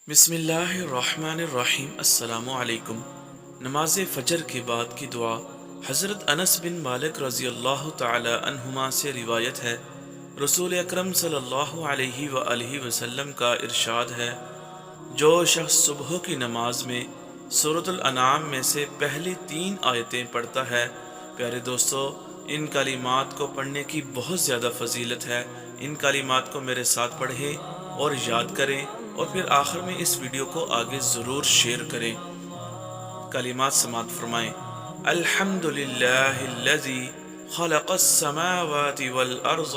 بسم اللہ الرحمن الرحیم۔ السلام علیکم۔ نماز فجر کے بعد کی دعا حضرت انس بن مالک رضی اللہ تعالی عنہما سے روایت ہے، رسول اکرم صلی اللہ علیہ وآلہ وسلم کا ارشاد ہے، جو شخص صبح کی نماز میں سورۃ الانعام میں سے پہلی 3 آیتیں پڑھتا ہے، پیارے دوستو، ان کلمات کو پڑھنے کی بہت زیادہ فضیلت ہے۔ ان کلمات کو میرے ساتھ پڑھیں اور یاد کریں، اور پھر آخر میں اس ویڈیو کو آگے ضرور شیئر کریں۔ کلمات سماعت فرمائیں۔ الحمد للہ الذی خلق السماوات والارض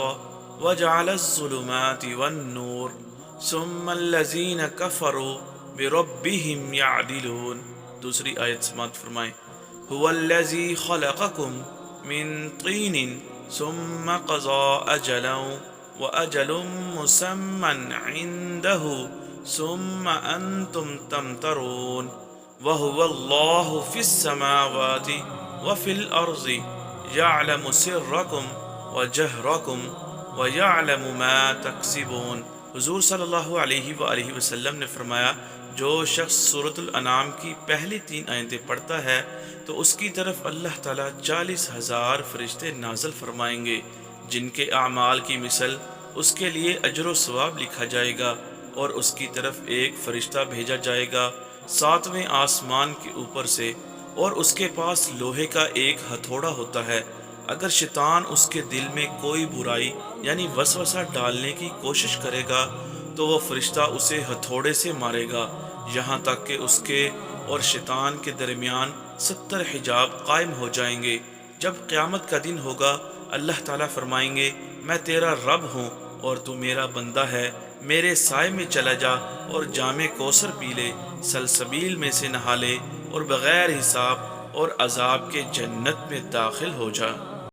وجعل الظلمات والنور ثم الذین کفروا بربهم یعدلون۔ دوسری آیت سماعت فرمائیں۔ هو الذی خلقکم من طین ثم قضى اجلا واجل مسمى عنده ثم انتم تمترون وهو الله في السماوات وفي الارض يعلم سركم وجهركم ويعلم ما تكسبون۔ حضور صلی اللہ علیہ وآلہ وسلم نے فرمایا، جو شخص سورۃ الانعام کی پہلی 3 آیتیں پڑھتا ہے تو اس کی طرف اللہ تعالیٰ 40,000 فرشتے نازل فرمائیں گے، جن کے اعمال کی مثل اس کے لیے اجر و ثواب لکھا جائے گا، اور اس کی طرف ایک فرشتہ بھیجا جائے گا 7ویں آسمان کے اوپر سے، اور اس کے پاس لوہے کا ایک ہتھوڑا ہوتا ہے۔ اگر شیطان اس کے دل میں کوئی برائی یعنی وسوسہ ڈالنے کی کوشش کرے گا تو وہ فرشتہ اسے ہتھوڑے سے مارے گا، یہاں تک کہ اس کے اور شیطان کے درمیان 70 حجاب قائم ہو جائیں گے۔ جب قیامت کا دن ہوگا، اللہ تعالیٰ فرمائیں گے، میں تیرا رب ہوں اور تو میرا بندہ ہے، میرے سائے میں چلا جا اور جام کوثر پی لے، سلسبیل میں سے نہا لے، اور بغیر حساب اور عذاب کے جنت میں داخل ہو جا۔